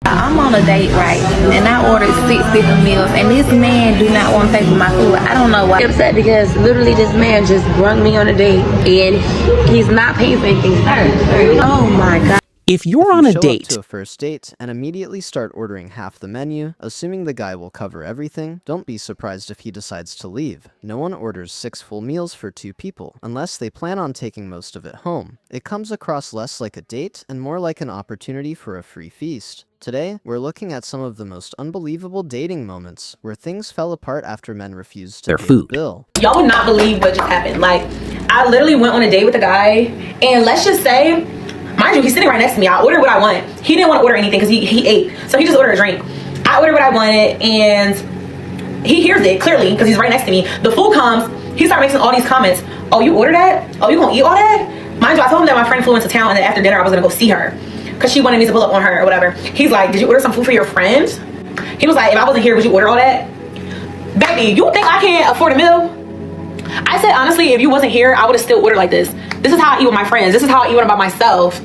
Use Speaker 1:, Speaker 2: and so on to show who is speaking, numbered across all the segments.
Speaker 1: I'm on a date, right? And I ordered 6 different meals, and this man do not want to pay for my food. I don't know why. I'm upset because literally this man just brought me on a date, and he's not paying for anything. Oh my God.
Speaker 2: If you're on a date
Speaker 3: to a first date and immediately start ordering half the menu, assuming the guy will cover everything, don't be surprised if he decides to leave. No one orders 6 full meals for 2 people, unless they plan on taking most of it home. It comes across less like a date and more like an opportunity for a free feast. Today, we're looking at some of the most unbelievable dating moments where things fell apart after men refused to pay the bill.
Speaker 4: Y'all would not believe what just happened. Like, I literally went on a date with a guy, and let's just say, mind you, he's sitting right next to me. I ordered what I wanted. He didn't want to order anything because he ate. So he just ordered a drink. I ordered what I wanted, and he hears it clearly because he's right next to me. The food comes. He starts making all these comments. Oh, you ordered that? Oh, you gonna eat all that? Mind you, I told him that my friend flew into town, and then after dinner I was gonna go see her because she wanted me to pull up on her or whatever. He's like, did you order some food for your friend? He was like, if I wasn't here, would you order all that? Baby, you think I can't afford a meal? I said, honestly, if you wasn't here, I would have still ordered like this. This is how I eat with my friends. This is how I eat when I'm by myself.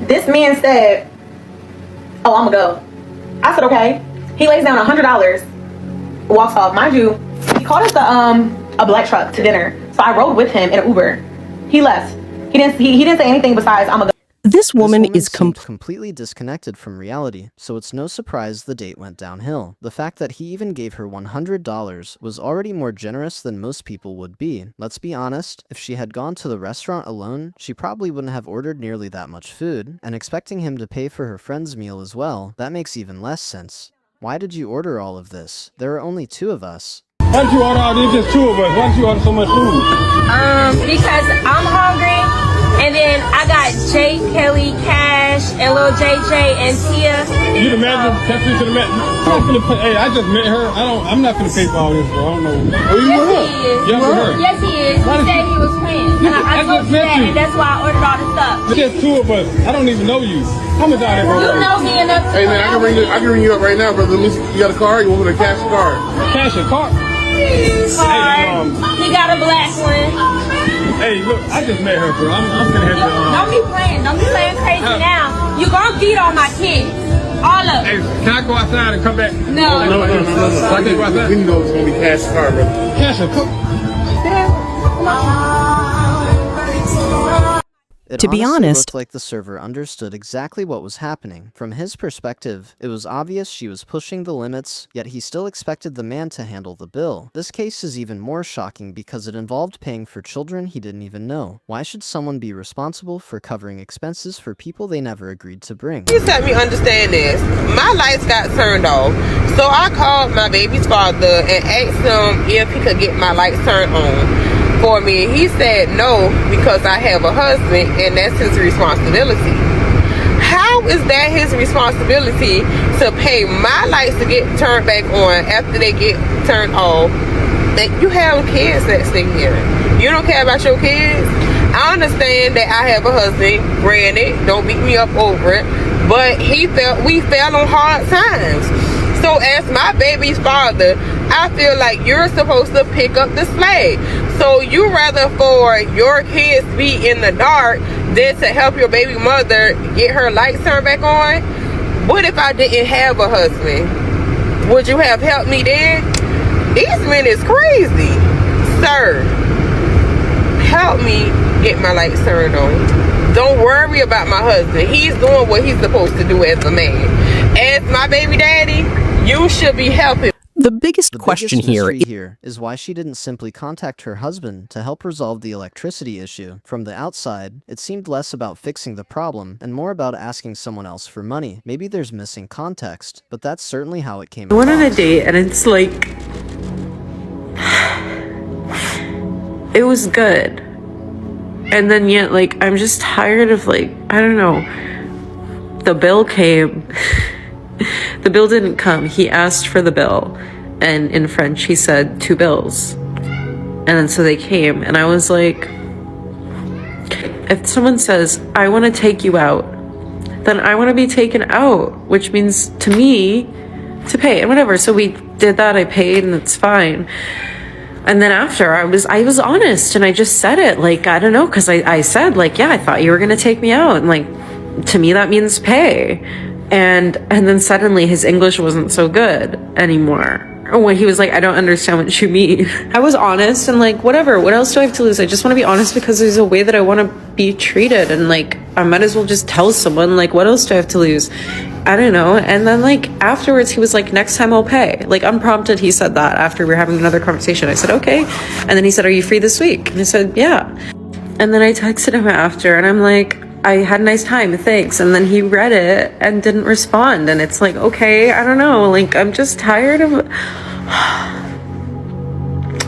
Speaker 4: This man said, oh, I'm gonna go. I said, okay. He lays down $100, walks off. Mind you, he called us a black truck to dinner. So I rode with him in an Uber. He left. He didn't say anything besides, I'm gonna go.
Speaker 2: This woman is
Speaker 3: completely disconnected from reality, so it's no surprise the date went downhill. The fact that he even gave her $100 was already more generous than most people would be. Let's be honest, if she had gone to the restaurant alone, she probably wouldn't have ordered nearly that much food, and expecting him to pay for her friend's meal as well, that makes even less sense. Why did you order all of this? There are only 2 of us.
Speaker 5: Why did you order all these? Just 2 of us. Why did you order so much food?
Speaker 1: Because I'm hungry. And then I got Jay, Kelly, Cash, and little JJ and Tia.
Speaker 5: You the manager? Hey, I just met her. I'm not gonna pay for all this, bro. I don't know. Oh, you with her? Yes, with her.
Speaker 1: Yes, he is. He said he was paying. I told you that, and that's why I ordered all the stuff.
Speaker 5: There's 2 of us. I don't even know you. How much out there, bro?
Speaker 1: You know me enough to
Speaker 6: Hey man, I can ring you up right now, brother. You got a card? You want me to cash a card?
Speaker 5: Cash a card?
Speaker 1: Card. He got a black one.
Speaker 5: Hey, look, I just met her, bro. I'm gonna have to.
Speaker 1: Don't be playing. Don't be playing crazy now. You're gonna beat on my kids. All of them.
Speaker 5: Hey, can I go outside and come back?
Speaker 1: No.
Speaker 5: No. I can go outside.
Speaker 6: We know it's gonna be cash a card, brother.
Speaker 5: Cash a card.
Speaker 3: It
Speaker 2: To be
Speaker 3: honestly
Speaker 2: honest,
Speaker 3: looked like the server understood exactly what was happening. From his perspective, it was obvious she was pushing the limits, yet he still expected the man to handle the bill. This case is even more shocking because it involved paying for children he didn't even know. Why should someone be responsible for covering expenses for people they never agreed to bring?
Speaker 7: Please help me understand this. My lights got turned off, so I called my baby's father and asked him if he could get my lights turned on for me. He said no, because I have a husband and that's his responsibility. How is that his responsibility to pay my lights to get turned back on after they get turned off? That you have kids that stay here. You don't care about your kids? I understand that I have a husband, granted, don't beat me up over it, but we fell on hard times. So as my baby's father, I feel like you're supposed to pick up the slack. So you rather for your kids be in the dark than to help your baby mother get her lights turned back on? What if I didn't have a husband? Would you have helped me then? These men is crazy. Sir, help me get my lights turned on. Don't worry about my husband. He's doing what he's supposed to do as a man. As my baby daddy, you should be helping.
Speaker 2: The biggest question
Speaker 3: here is why she didn't simply contact her husband to help resolve the electricity issue. From the outside, it seemed less about fixing the problem and more about asking someone else for money. Maybe there's missing context, but that's certainly how it came
Speaker 8: I went on a date and it's like, it was good. And then yet, like, I'm just tired of, like, I don't know, the bill came. The bill didn't come. He asked for the bill, and in French he said 2 bills, and then so they came, and I was like, if someone says I want to take you out, then I want to be taken out, which means to me to pay and whatever. So we did that. I paid, and it's fine. And then after I was honest, and I just said it, like, I don't know, because I said, like, yeah, I thought you were gonna take me out, and like, to me that means pay. And then suddenly his English wasn't so good anymore. When he was like, I don't understand what you mean. I was honest and like, whatever, what else do I have to lose? I just want to be honest because there's a way that I want to be treated. And like, I might as well just tell someone, like, what else do I have to lose? I don't know. And then like afterwards he was like, next time I'll pay. Like unprompted, he said that after we were having another conversation. I said, okay. And then he said, are you free this week? And I said, yeah. And then I texted him after and I'm like, I had a nice time, thanks. And then he read it and didn't respond. And it's like, okay, I don't know. Like, I'm just tired of...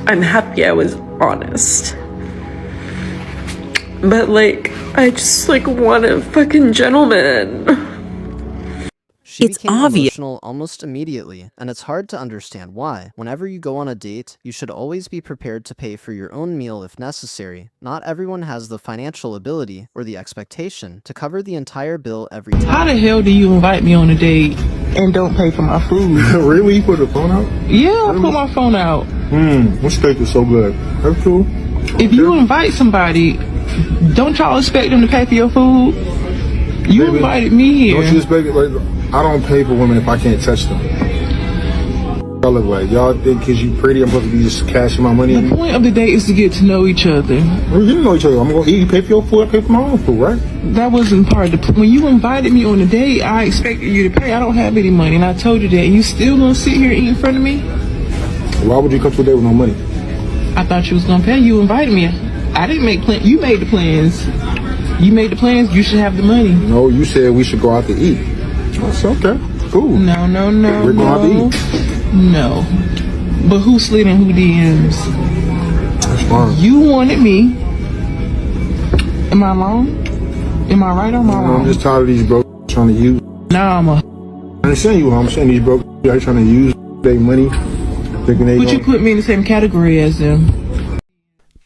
Speaker 8: I'm happy I was honest. But, like, I just, like, want a fucking gentleman.
Speaker 3: She
Speaker 2: It's
Speaker 3: became
Speaker 2: obvious.
Speaker 3: emotional almost immediately, and it's hard to understand why. Whenever you go on a date, you should always be prepared to pay for your own meal if necessary. Not everyone has the financial ability or the expectation to cover the entire bill every time.
Speaker 9: How the hell do you invite me on a date and don't pay for my food?
Speaker 6: Really? You put the phone out?
Speaker 9: Yeah, I put my phone out.
Speaker 6: This steak is so good. That's cool.
Speaker 9: If you invite somebody, don't y'all expect them to pay for your food? You
Speaker 6: Baby,
Speaker 9: invited me here.
Speaker 6: Don't you expect it? Like, I don't pay for women if I can't touch them. Y'all look like y'all think because you pretty, I'm supposed to be just cashing my money.
Speaker 9: The point of the date is to get to know each other.
Speaker 6: We didn't know each other. I'm gonna eat. You pay for your food. I pay for my own food, right?
Speaker 9: That wasn't part of the... When you invited me on a date, I expected you to pay. I don't have any money, and I told you that. And you still gonna sit here and eat in front of me?
Speaker 6: Why would you come to a date with no money?
Speaker 9: I thought you was gonna pay. You invited me. I didn't make plans. You made the plans. You made the plans. You should have the money.
Speaker 6: No, you said we should go out to eat. That's okay. Cool.
Speaker 9: No.
Speaker 6: We're going out to eat.
Speaker 9: No. But who slid in who DMs?
Speaker 6: That's fine.
Speaker 9: You wanted me. Am I wrong? Am I right or am I wrong?
Speaker 6: I'm just tired of these broke trying to use.
Speaker 9: Nah,
Speaker 6: I understand you. I'm saying these broke are trying to use their money. Thinking they
Speaker 9: But you put me in the same category as them.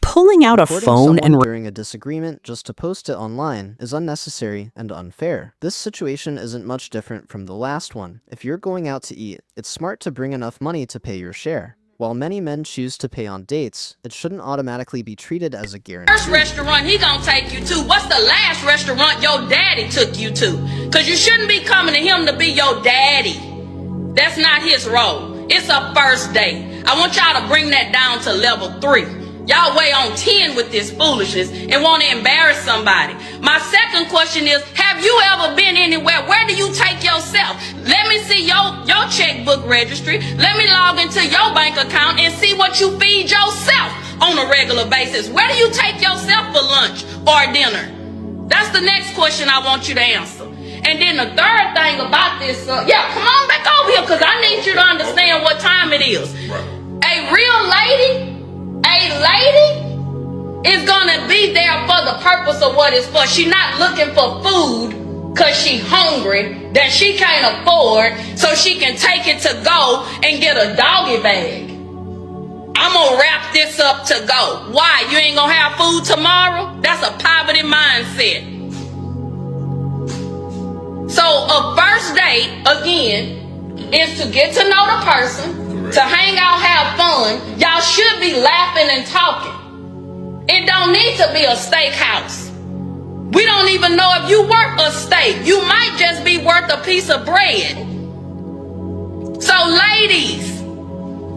Speaker 2: Pulling out a
Speaker 3: Reporting
Speaker 2: phone
Speaker 3: someone
Speaker 2: and
Speaker 3: during a disagreement just to post it online is unnecessary and unfair. This situation isn't much different from the last one. If you're going out to eat, it's smart to bring enough money to pay your share. While many men choose to pay on dates, it shouldn't automatically be treated as a guarantee.
Speaker 10: First restaurant he gonna take you to, what's the last restaurant your daddy took you to? Cause you shouldn't be coming to him to be your daddy. That's not his role. It's a first date. I want y'all to bring that down to level 3. Y'all way on 10 with this foolishness and want to embarrass somebody. My second question is, have you ever been anywhere? Where do you take yourself? Let me see your checkbook registry. Let me log into your bank account and see what you feed yourself on a regular basis. Where do you take yourself for lunch or dinner? That's the next question I want you to answer. And then the third thing about this, come on back over here because I need you to understand what time it is. A real lady is gonna be there for the purpose of what it's for. She's not looking for food because she's hungry that she can't afford so she can take it to go and get a doggy bag. I'm gonna wrap this up to go. Why? You ain't gonna have food tomorrow? That's a poverty mindset. So a first date, again, is to get to know the person, to hang out, have fun. Y'all should be laughing and talking. It don't need to be a steakhouse. We don't even know if you worth a steak. You might just be worth a piece of bread. So ladies,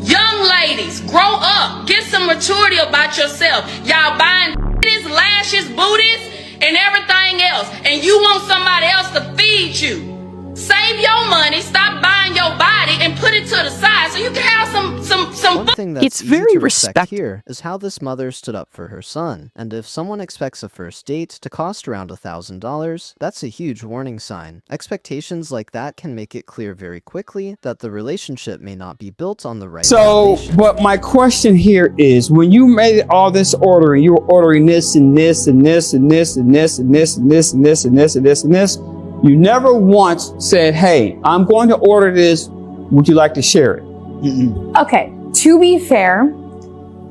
Speaker 10: young ladies, grow up. Get some maturity about yourself. Y'all buying titties, lashes, booties, and everything else. And you want somebody else to feed you. Save your money, stop buying your body, and put it to the side so you can have some
Speaker 3: One thing that's
Speaker 2: It's
Speaker 3: easy
Speaker 2: very
Speaker 3: to respect
Speaker 2: respect-
Speaker 3: here is how this mother stood up for her son. And if someone expects a first date to cost around $1,000, that's a huge warning sign. Expectations like that can make it clear very quickly that the relationship may not be built on the right foundation.
Speaker 11: But my question here is, when you made all this ordering, you were ordering this and this and this and this and this and this and this and this and this and this and this. You never once said, hey, I'm going to order this. Would you like to share it?
Speaker 12: Okay, to be fair,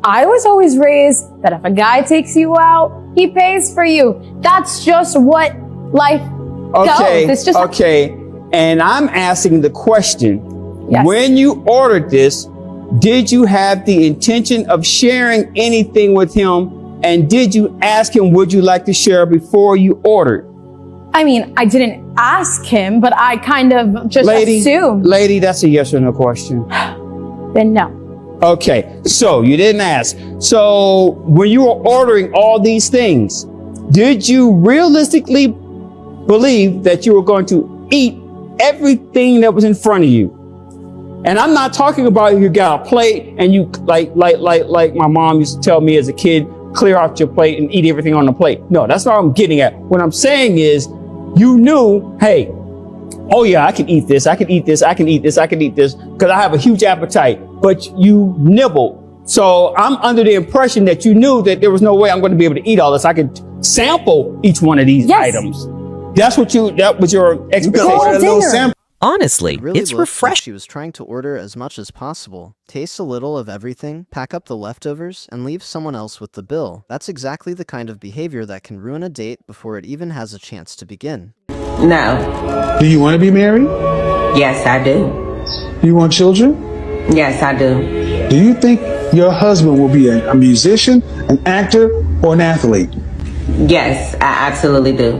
Speaker 12: I was always raised that if a guy takes you out, he pays for you. That's just what life goes. It's just
Speaker 11: Okay. And I'm asking the question,
Speaker 12: Yes.
Speaker 11: when you ordered this, did you have the intention of sharing anything with him? And did you ask him, would you like to share before you ordered?
Speaker 12: I mean, I didn't ask him, but I kind of just assumed.
Speaker 11: Lady, that's a yes or no question.
Speaker 12: Then no.
Speaker 11: Okay, so you didn't ask. So when you were ordering all these things, did you realistically believe that you were going to eat everything that was in front of you? And I'm not talking about you got a plate and you like my mom used to tell me as a kid, clear out your plate and eat everything on the plate. No, that's not what I'm getting at. What I'm saying is you knew, hey, oh yeah, I can eat this, I can eat this, I can eat this, I can eat this, because I have a huge appetite, but you nibbled. So I'm under the impression that you knew that there was no way I'm going to be able to eat all this. I could sample each one of these items. That was your expectation.
Speaker 3: Honestly, it's refreshing. She was trying to order as much as possible, taste a little of everything, pack up the leftovers, and leave someone else with the bill. That's exactly the kind of behavior that can ruin a date before it even has a chance to begin.
Speaker 13: No.
Speaker 6: Do you want to be married?
Speaker 13: Yes, I do.
Speaker 6: Do you want children?
Speaker 13: Yes, I do.
Speaker 6: Do you think your husband will be a musician, an actor, or an athlete?
Speaker 13: Yes, I absolutely do.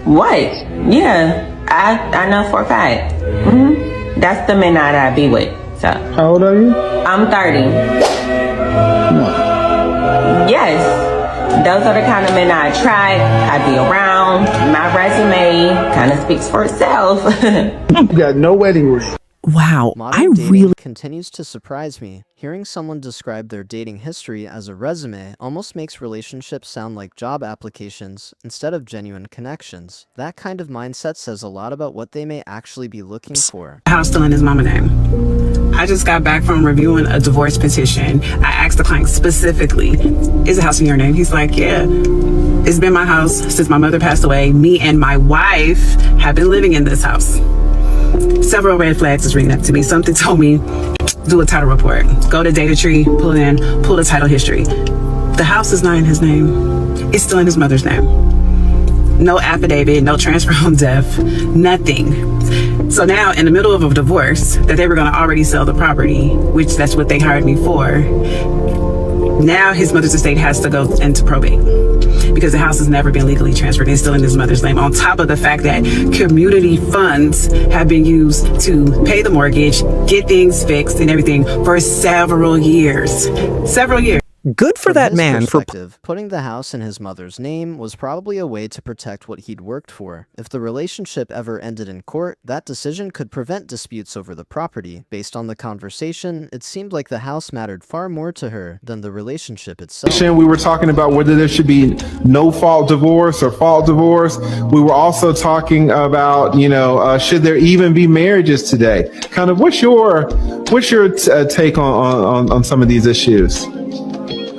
Speaker 13: What? Yeah, I know for a fact. That's the men that I be with. So.
Speaker 6: How old are you?
Speaker 13: I'm 30.
Speaker 6: No.
Speaker 13: Yes. Those are the kind of men I attract, I be around. My resume kind of speaks for itself.
Speaker 6: You got no wedding ring.
Speaker 2: Wow,
Speaker 3: Modern dating continues to surprise me. Hearing someone describe their dating history as a resume almost makes relationships sound like job applications instead of genuine connections. That kind of mindset says a lot about what they may actually be looking for.
Speaker 14: House still in his mama name. I just got back from reviewing a divorce petition. I asked the client specifically, is the house in your name? He's like, yeah. It's been my house since my mother passed away. Me and my wife have been living in this house. Several red flags is ringing up to me. Something told me, do a title report. Go to data tree, pull it in, pull the title history. The house is not in his name. It's still in his mother's name. No affidavit, no transfer on death, nothing. So now in the middle of a divorce that they were going to already sell the property, which that's what they hired me for. Now his mother's estate has to go into probate because the house has never been legally transferred. It's still in his mother's name. On top of the fact that community funds have been used to pay the mortgage, get things fixed and everything for several years.
Speaker 3: Good for that man for putting the house in his mother's name was probably a way to protect what he'd worked for. If the relationship ever ended in court, that decision could prevent disputes over the property. Based on the conversation, it seemed like the house mattered far more to her than the relationship itself.
Speaker 6: We were talking about whether there should be no fault divorce or fault divorce. We were also talking about, should there even be marriages today? Kind of what's your take on some of these issues?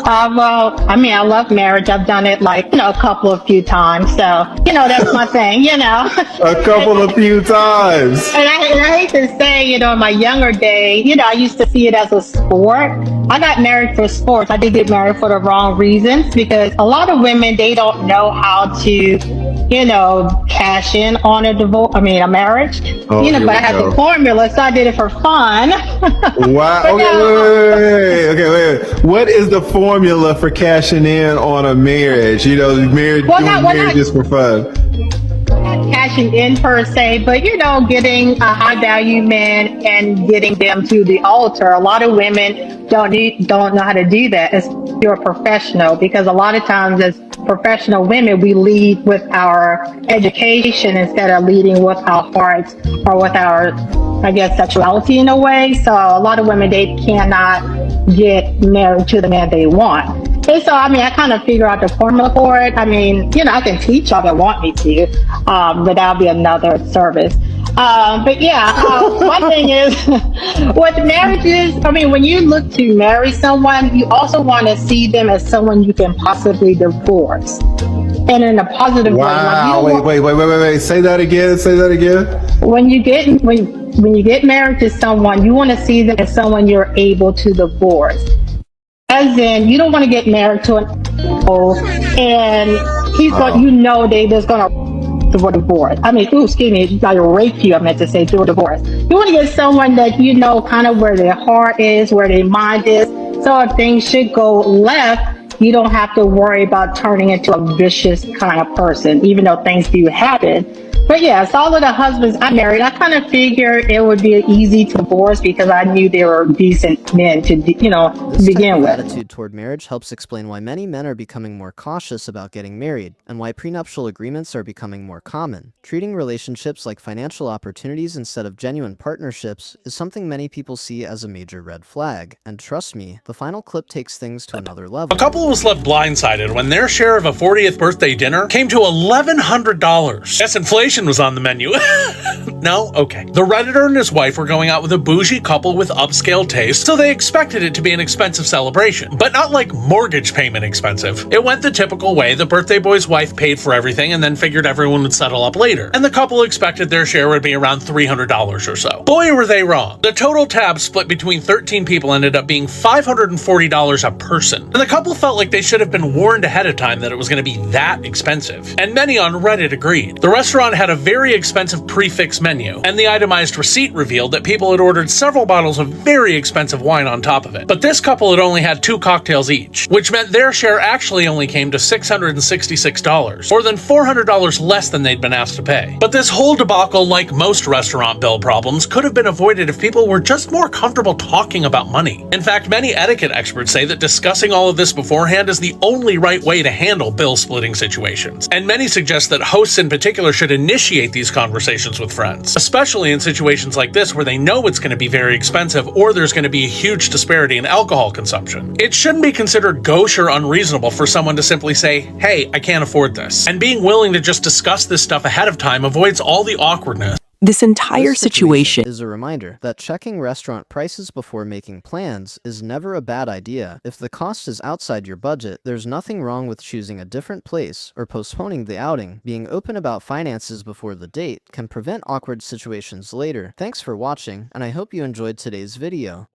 Speaker 15: Well, I mean, I love marriage. I've done it a few times. So, that's my thing,
Speaker 6: A few times.
Speaker 15: And I hate to say, in my younger day, I used to see it as a sport. I got married for sports. I did get married for the wrong reasons because a lot of women, they don't know how to, cash in on a marriage. But I had the formula, so I did it for fun.
Speaker 6: Wow. Okay, wait. What is the formula for cashing in on a marriage? Doing marriage just for fun.
Speaker 15: Not cashing in per se, but getting a high value man and getting them to the altar. A lot of women don't know how to do that as you're a professional, because a lot of times as professional women, we lead with our education instead of leading with our hearts or with our, sexuality in a way. So a lot of women, they cannot get married to the man they want. And so, I kind of figure out the formula for it. I can teach y'all that want me to, but that'll be another service. But yeah, one thing is with marriages, when you look to marry someone, you also want to see them as someone you can possibly divorce. And in a positive way.
Speaker 6: Wow, wait. Say that again.
Speaker 15: When you get married to someone, you want to see them as someone you're able to divorce. As in, you don't want to get married to an and he's there's gonna do a divorce. Like rape you, I meant to say, do a divorce. You want to get someone that kind of where their heart is, where their mind is. So if things should go left, you don't have to worry about turning into a vicious kind of person, even though things do happen. But yes, all of the husbands I married, I kind of figured it would be easy to divorce because I knew they were decent men to, to begin with.
Speaker 3: This attitude toward marriage helps explain why many men are becoming more cautious about getting married, and why prenuptial agreements are becoming more common. Treating relationships like financial opportunities instead of genuine partnerships is something many people see as a major red flag. And trust me, the final clip takes things to another level.
Speaker 16: A couple was left blindsided when their share of a 40th birthday dinner came to $1,100. Yes, inflation was on the menu. No? Okay. The Redditor and his wife were going out with a bougie couple with upscale taste, so they expected it to be an expensive celebration, but not like mortgage payment expensive. It went the typical way. The birthday boy's wife paid for everything and then figured everyone would settle up later, and the couple expected their share would be around $300 or so. Boy, were they wrong. The total tab split between 13 people ended up being $540 a person, and the couple felt like they should have been warned ahead of time that it was going to be that expensive, and many on Reddit agreed. The restaurant had a very expensive prefix menu, and the itemized receipt revealed that people had ordered several bottles of very expensive wine on top of it. But this couple had only had 2 cocktails each, which meant their share actually only came to $666, more than $400 less than they'd been asked to pay. But this whole debacle, like most restaurant bill problems, could have been avoided if people were just more comfortable talking about money. In fact, many etiquette experts say that discussing all of this beforehand is the only right way to handle bill splitting situations, and many suggest that hosts in particular should initiate these conversations with friends, especially in situations like this where they know it's going to be very expensive or there's going to be a huge disparity in alcohol consumption. It shouldn't be considered gauche or unreasonable for someone to simply say, hey, I can't afford this, and being willing to just discuss this stuff ahead of time avoids all the awkwardness.
Speaker 2: This entire situation
Speaker 3: is a reminder that checking restaurant prices before making plans is never a bad idea. If the cost is outside your budget, there's nothing wrong with choosing a different place or postponing the outing. Being open about finances before the date can prevent awkward situations later. Thanks for watching, and I hope you enjoyed today's video.